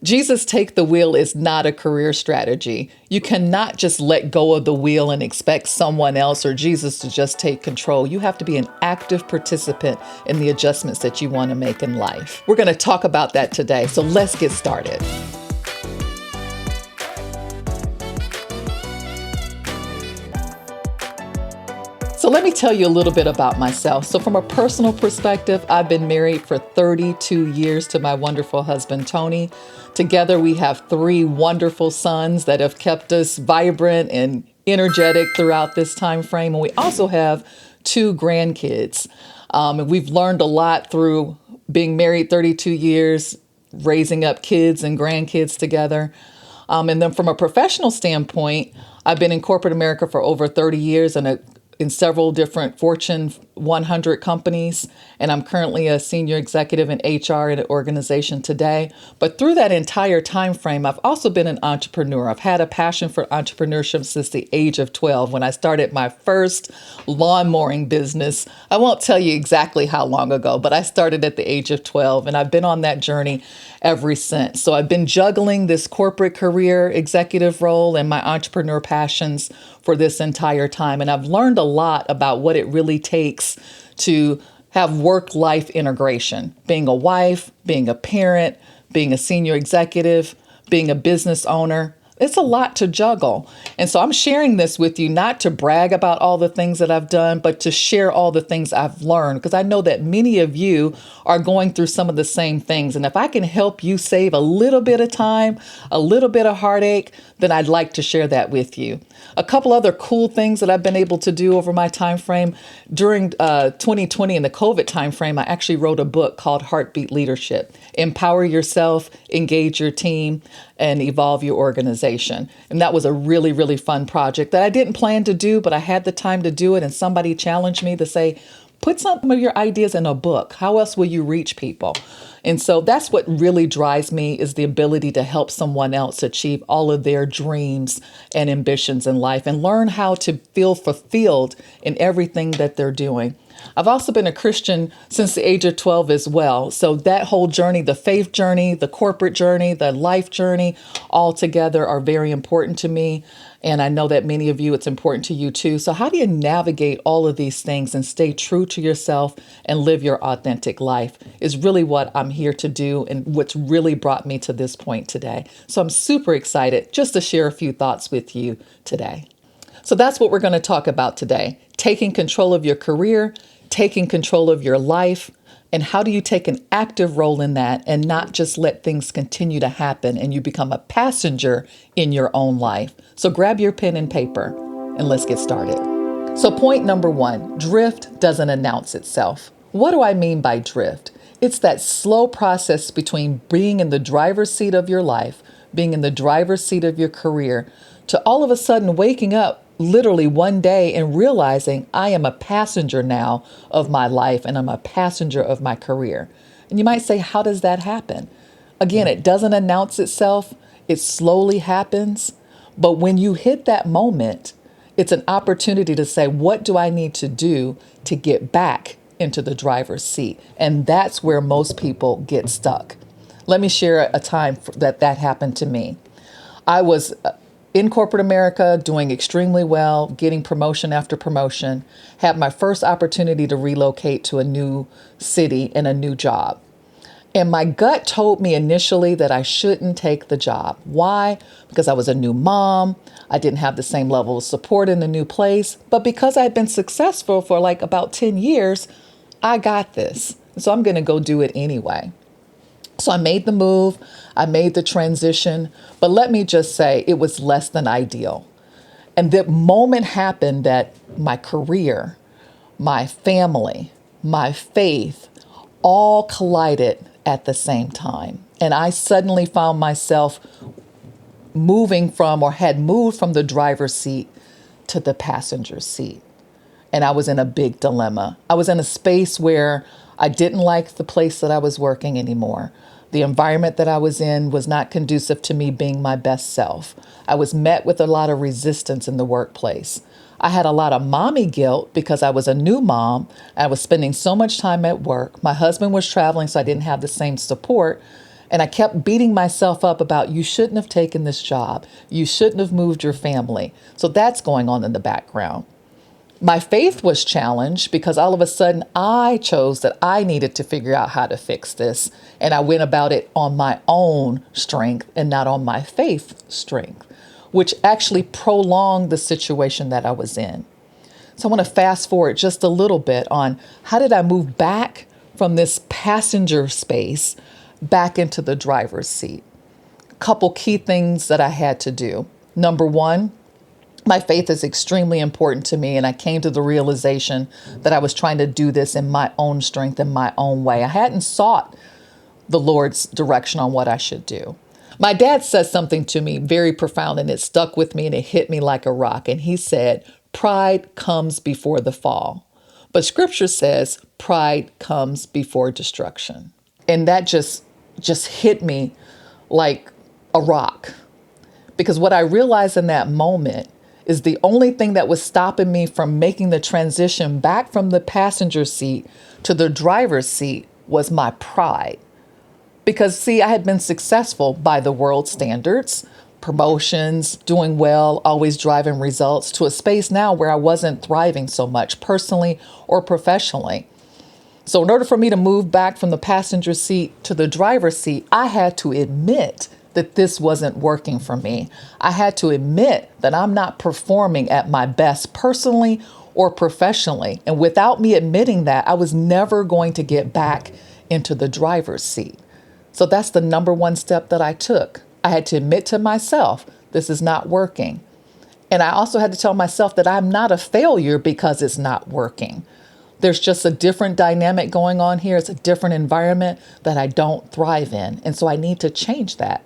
Jesus Take the Wheel is not a career strategy. You cannot just let go of the wheel and expect someone else or Jesus to just take control. You have to be an active participant in the adjustments that you want to make in life. We're going to talk about that today, so let's get started. So let me tell you a little bit about myself. So from a personal perspective, I've been married for 32 years to my wonderful husband, Tony. Together, we have 3 wonderful sons that have kept us vibrant and energetic throughout this time frame. And we also have 2 grandkids. And we've learned a lot through being married 32 years, raising up kids and grandkids together. And then from a professional standpoint, I've been in corporate America for over 30 years and in several different Fortune 100 companies, and I'm currently a senior executive in HR at an organization today. But through that entire time frame, I've also been an entrepreneur. I've had a passion for entrepreneurship since the age of 12 when I started my first lawn mowing business. I won't tell you exactly how long ago, but I started at the age of 12, and I've been on that journey ever since. So I've been juggling this corporate career executive role and my entrepreneur passions for this entire time. And I've learned a lot about what it really takes to have work-life integration, being a wife, being a parent, being a senior executive, being a business owner. It's a lot to juggle. And so I'm sharing this with you, not to brag about all the things that I've done, but to share all the things I've learned, because I know that many of you are going through some of the same things. And if I can help you save a little bit of time, a little bit of heartache, then I'd like to share that with you. A couple other cool things that I've been able to do over my time frame. During 2020 in the COVID time frame, I actually wrote a book called Heartbeat Leadership. Empower yourself, engage your team, and evolve your organization. And that was a really, really fun project that I didn't plan to do, but I had the time to do it. And somebody challenged me to say, put some of your ideas in a book. How else will you reach people? And so that's what really drives me, is the ability to help someone else achieve all of their dreams and ambitions in life and learn how to feel fulfilled in everything that they're doing. I've also been a Christian since the age of 12 as well. So that whole journey, the faith journey, the corporate journey, the life journey, all together are very important to me. And I know that many of you, it's important to you too. So how do you navigate all of these things and stay true to yourself and live your authentic life is really what I'm here to do and what's really brought me to this point today. So I'm super excited just to share a few thoughts with you today. So that's what we're going to talk about today. Taking control of your career, taking control of your life, and how do you take an active role in that and not just let things continue to happen and you become a passenger in your own life. So grab your pen and paper and let's get started. So point number 1, drift doesn't announce itself. What do I mean by drift? It's that slow process between being in the driver's seat of your life, being in the driver's seat of your career, to all of a sudden waking up literally one day and realizing I am a passenger now of my life and I'm a passenger of my career. And you might say, how does that happen? Again, it doesn't announce itself. It slowly happens. But when you hit that moment, it's an opportunity to say, what do I need to do to get back into the driver's seat? And that's where most people get stuck. Let me share a time that happened to me. I was in corporate America, doing extremely well, getting promotion after promotion, had my first opportunity to relocate to a new city and a new job. And my gut told me initially that I shouldn't take the job. Why? Because I was a new mom. I didn't have the same level of support in the new place. But because I'd been successful for like about 10 years, I got this. So I'm going to go do it anyway. So I made the move, I made the transition, but let me just say it was less than ideal. And the moment happened that my career, my family, my faith all collided at the same time. And I suddenly found myself moving from, or had moved from, the driver's seat to the passenger seat. And I was in a big dilemma. I was in a space where I didn't like the place that I was working anymore. The environment that I was in was not conducive to me being my best self. I was met with a lot of resistance in the workplace. I had a lot of mommy guilt because I was a new mom. I was spending so much time at work. My husband was traveling, so I didn't have the same support. And I kept beating myself up about, you shouldn't have taken this job. You shouldn't have moved your family. So that's going on in the background. My faith was challenged because all of a sudden I chose that I needed to figure out how to fix this. And I went about it on my own strength and not on my faith strength, which actually prolonged the situation that I was in. So I want to fast forward just a little bit on how did I move back from this passenger space back into the driver's seat. A couple key things that I had to do. Number one, my faith is extremely important to me, and I came to the realization that I was trying to do this in my own strength, in my own way. I hadn't sought the Lord's direction on what I should do. My dad said something to me very profound, and it stuck with me and it hit me like a rock. And he said, pride comes before the fall. But scripture says pride comes before destruction. And that just hit me like a rock. Because what I realized in that moment is the only thing that was stopping me from making the transition back from the passenger seat to the driver's seat was my pride. Because, see, I had been successful by the world standards, promotions, doing well, always driving results, to a space now where I wasn't thriving so much personally or professionally. So in order for me to move back from the passenger seat to the driver's seat, I had to admit that this wasn't working for me. I had to admit that I'm not performing at my best personally or professionally. And without me admitting that, I was never going to get back into the driver's seat. So that's the number one step that I took. I had to admit to myself, this is not working. And I also had to tell myself that I'm not a failure because it's not working. There's just a different dynamic going on here. It's a different environment that I don't thrive in. And so I need to change that.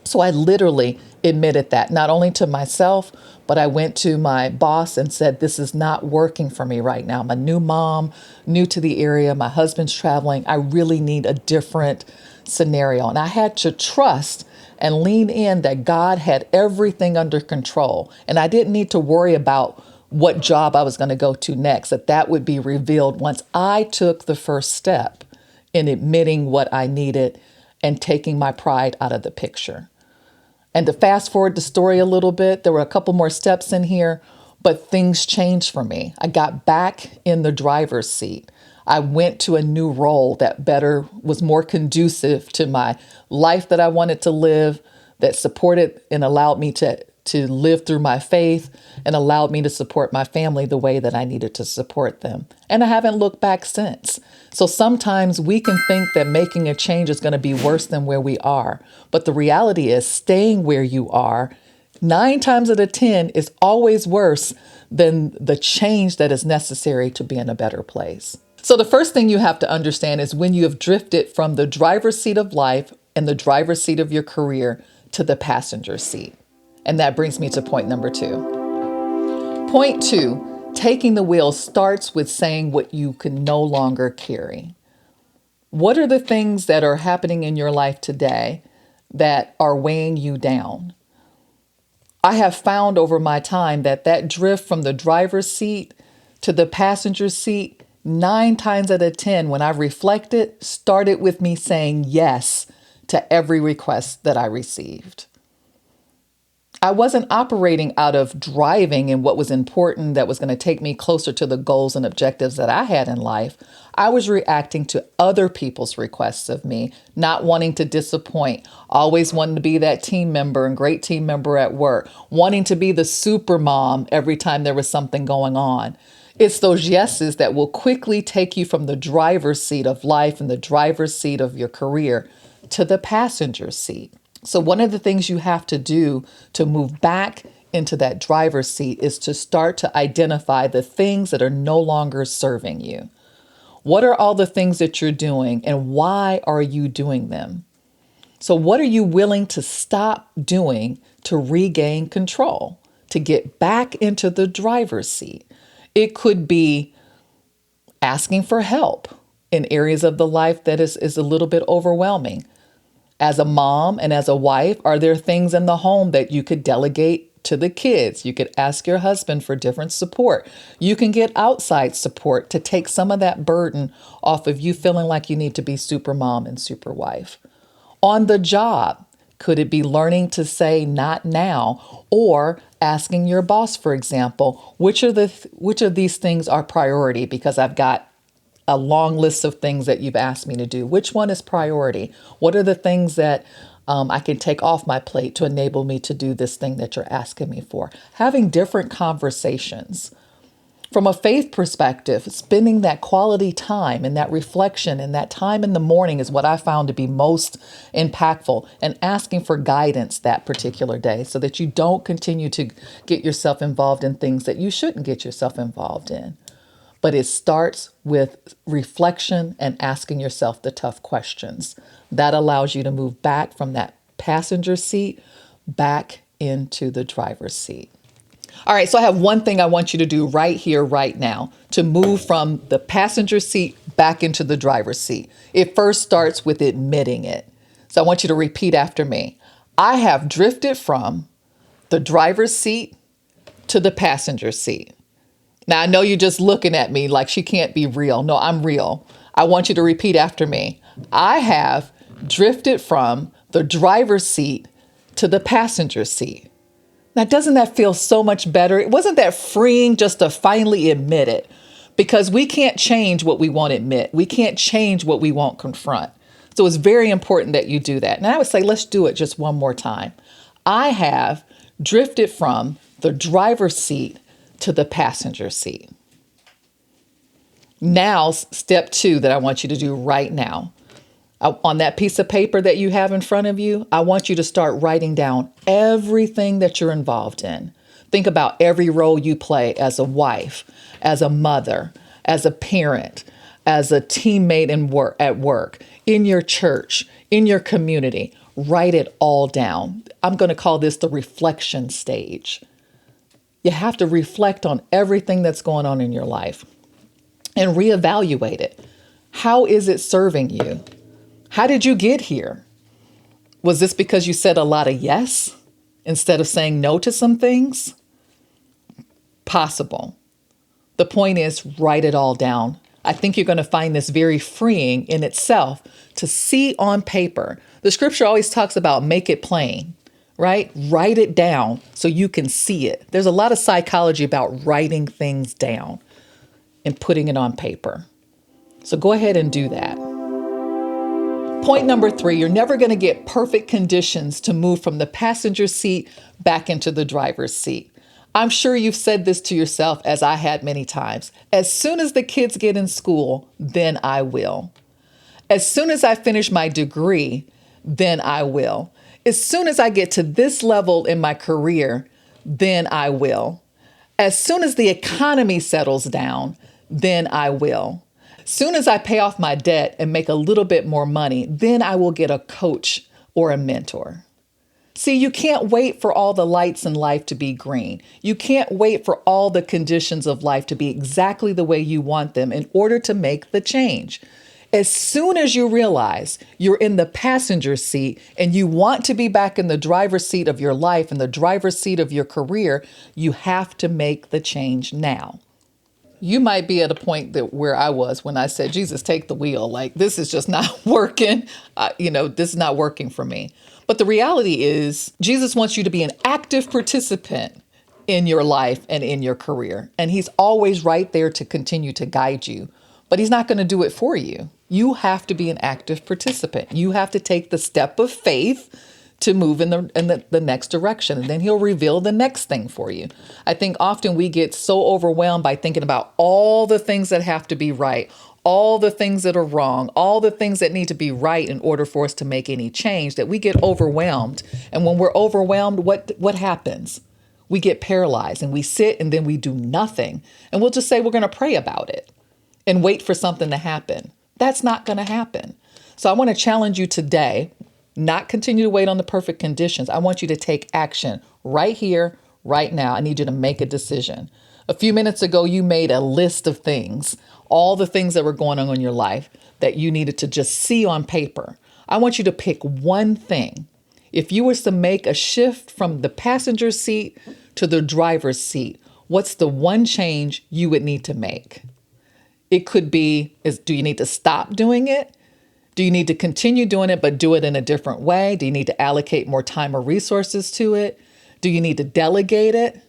So I literally admitted that, not only to myself, but I went to my boss and said, this is not working for me right now. I'm a new mom, new to the area. My husband's traveling. I really need a different scenario. And I had to trust and lean in that God had everything under control. And I didn't need to worry about what job I was going to go to next, that would be revealed once I took the first step in admitting what I needed and taking my pride out of the picture. And to fast forward the story a little bit, there were a couple more steps in here, but things changed for me. I got back in the driver's seat. I went to a new role that was more conducive to my life that I wanted to live, that supported and allowed me to live through my faith and allowed me to support my family the way that I needed to support them. And I haven't looked back since. So sometimes we can think that making a change is going to be worse than where we are. But the reality is staying where you are 9 times out of 10 is always worse than the change that is necessary to be in a better place. So the first thing you have to understand is when you have drifted from the driver's seat of life and the driver's seat of your career to the passenger seat. And that brings me to point number 2. Point 2, taking the wheel starts with saying what you can no longer carry. What are the things that are happening in your life today that are weighing you down? I have found over my time that drift from the driver's seat to the passenger seat, 9 times out of 10, when I reflected, started with me saying yes to every request that I received. I wasn't operating out of driving and what was important that was going to take me closer to the goals and objectives that I had in life. I was reacting to other people's requests of me, not wanting to disappoint, always wanting to be that team member and great team member at work, wanting to be the super mom every time there was something going on. It's those yeses that will quickly take you from the driver's seat of life and the driver's seat of your career to the passenger seat. So one of the things you have to do to move back into that driver's seat is to start to identify the things that are no longer serving you. What are all the things that you're doing and why are you doing them? So what are you willing to stop doing to regain control, to get back into the driver's seat? It could be asking for help in areas of the life that is a little bit overwhelming. As a mom and as a wife, are there things in the home that you could delegate to the kids? You could ask your husband for different support. You can get outside support to take some of that burden off of you feeling like you need to be super mom and super wife. On the job, could it be learning to say not now, or asking your boss, for example, which of these things are priority, because I've got a long list of things that you've asked me to do. Which one is priority? What are the things that I can take off my plate to enable me to do this thing that you're asking me for? Having different conversations. From a faith perspective, spending that quality time and that reflection and that time in the morning is what I found to be most impactful, and asking for guidance that particular day so that you don't continue to get yourself involved in things that you shouldn't get yourself involved in. But it starts with reflection and asking yourself the tough questions. That allows you to move back from that passenger seat back into the driver's seat. All right, so I have one thing I want you to do right here, right now, to move from the passenger seat back into the driver's seat. It first starts with admitting it. So I want you to repeat after me. I have drifted from the driver's seat to the passenger seat. Now, I know you're just looking at me like she can't be real. No, I'm real. I want you to repeat after me. I have drifted from the driver's seat to the passenger seat. Now, doesn't that feel so much better? Wasn't that freeing just to finally admit it? Because we can't change what we won't admit. We can't change what we won't confront. So it's very important that you do that. And I would say, let's do it just one more time. I have drifted from the driver's seat to the passenger seat. Now, step 2 that I want you to do right now. On that piece of paper that you have in front of you, I want you to start writing down everything that you're involved in. Think about every role you play as a wife, as a mother, as a parent, as a teammate at work, in your church, in your community. Write it all down. I'm going to call this the reflection stage. You have to reflect on everything that's going on in your life and reevaluate it. How is it serving you? How did you get here? Was this because you said a lot of yes instead of saying no to some things? Possible. The point is, write it all down. I think you're going to find this very freeing in itself to see on paper. The scripture always talks about make it plain. Right? Write it down so you can see it. There's a lot of psychology about writing things down and putting it on paper. So go ahead and do that. Point number 3, you're never going to get perfect conditions to move from the passenger seat back into the driver's seat. I'm sure you've said this to yourself, as I had many times. As soon as the kids get in school, then I will. As soon as I finish my degree, then I will. As soon as I get to this level in my career, then I will. As soon as the economy settles down, then I will. Soon as I pay off my debt and make a little bit more money, then I will get a coach or a mentor. See, you can't wait for all the lights in life to be green. You can't wait for all the conditions of life to be exactly the way you want them in order to make the change. As soon as you realize you're in the passenger seat and you want to be back in the driver's seat of your life and the driver's seat of your career, you have to make the change now. You might be at a point where I was when I said, Jesus, take the wheel. Like, this is just not working. This is not working for me. But the reality is, Jesus wants you to be an active participant in your life and in your career. And he's always right there to continue to guide you. But he's not going to do it for you. You have to be an active participant. You have to take the step of faith to move in the next direction. And then he'll reveal the next thing for you. I think often we get so overwhelmed by thinking about all the things that have to be right, all the things that are wrong, all the things that need to be right in order for us to make any change, that we get overwhelmed. And when we're overwhelmed, what happens? We get paralyzed and we sit and then we do nothing. And we'll just say we're going to pray about it and wait for something to happen. That's not going to happen. So I want to challenge you today, not continue to wait on the perfect conditions. I want you to take action right here, right now. I need you to make a decision. A few minutes ago, you made a list of things, all the things that were going on in your life that you needed to just see on paper. I want you to pick one thing. If you were to make a shift from the passenger seat to the driver's seat, what's the one change you would need to make? It could be, do you need to stop doing it? Do you need to continue doing it, but do it in a different way? Do you need to allocate more time or resources to it? Do you need to delegate it?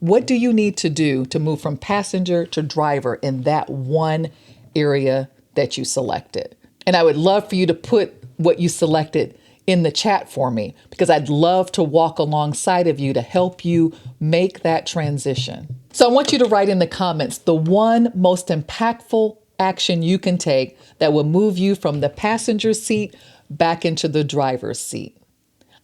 What do you need to do to move from passenger to driver in that one area that you selected? And I would love for you to put what you selected in the chat for me, because I'd love to walk alongside of you to help you make that transition. So I want you to write in the comments the one most impactful action you can take that will move you from the passenger seat back into the driver's seat.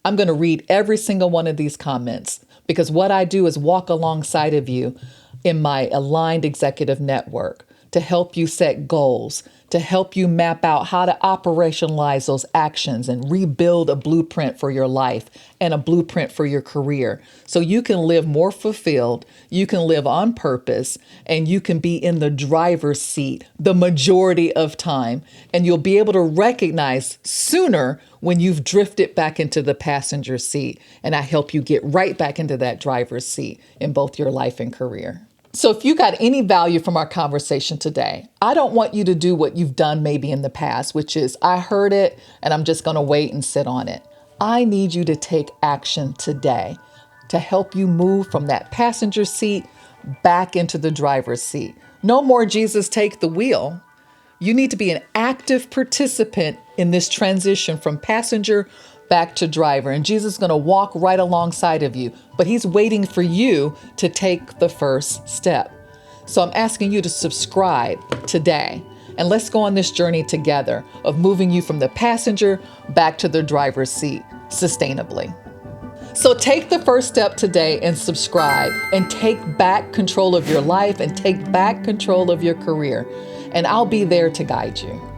I'm going to read every single one of these comments, because what I do is walk alongside of you in my aligned executive network to help you set goals, to help you map out how to operationalize those actions and rebuild a blueprint for your life and a blueprint for your career, so you can live more fulfilled, you can live on purpose, and you can be in the driver's seat the majority of time. And you'll be able to recognize sooner when you've drifted back into the passenger seat. And I help you get right back into that driver's seat in both your life and career. So if you got any value from our conversation today, I don't want you to do what you've done maybe in the past, which is I heard it and I'm just going to wait and sit on it. I need you to take action today to help you move from that passenger seat back into the driver's seat. No more Jesus take the wheel. You need to be an active participant in this transition from passenger back to driver. And Jesus is going to walk right alongside of you, but he's waiting for you to take the first step. So I'm asking you to subscribe today, and let's go on this journey together of moving you from the passenger back to the driver's seat sustainably. So take the first step today and subscribe, and take back control of your life and take back control of your career. And I'll be there to guide you.